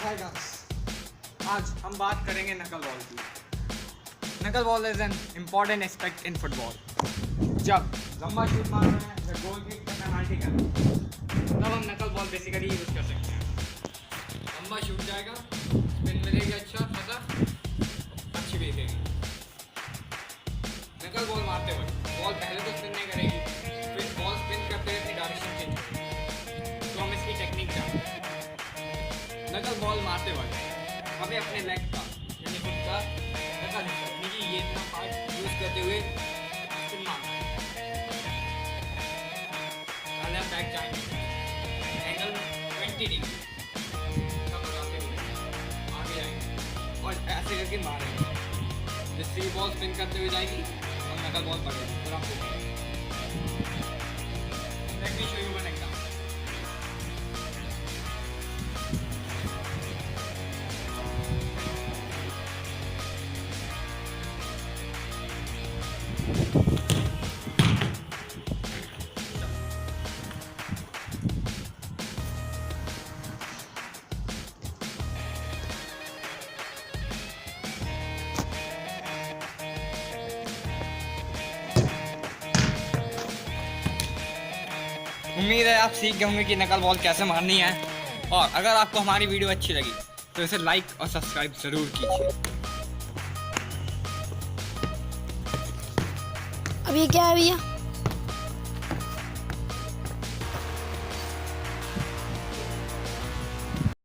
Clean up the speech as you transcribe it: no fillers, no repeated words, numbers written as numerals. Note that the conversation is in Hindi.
हाय गाइस, आज हम बात करेंगे नकल बॉल की। नकल ball is an important aspect in football. जब लंबा शूट मार रहे हैं या गोल किक या पेनल्टी कर रहे हैं तब हम नकल बॉल बेसिकली यूज़ कर सकते हैं। लंबा शूट जाएगा, स्पिन मिलेगी अच्छा खासा, अच्छी भी देगी। नकल बॉल मारते वक्त बॉल पहले तो स्पिन नहीं करेगी, फिर बॉल स्पिन करते हुए अपनी डायरेक्शन चेंज करेगी। तो हम इसकी टेक्निक जानते हैं। नकल बॉल मारते वक्त हमें अपने लेग का यानी खुद का नकल हिस्सा यानी कि ये इतना पार्ट यूज करते हुए स्पिन मारना है। पहले हम बैक जाएंगे, एंगल 20 डिग्री का बनाते हुए आगे जाएंगे और ऐसे करके मारेंगे जिससे ये बॉल स्पिन करते हुए जाएगी और नकल बॉल पड़ेगी पूरा focus. Let me show you one example. उम्मीद है आप सीख गए होंगे कि नकल बॉल कैसे मारनी है। और अगर आपको हमारी वीडियो अच्छी लगी तो इसे लाइक और सब्सक्राइब ज़रूर कीजिए। अब ये क्या है भैया?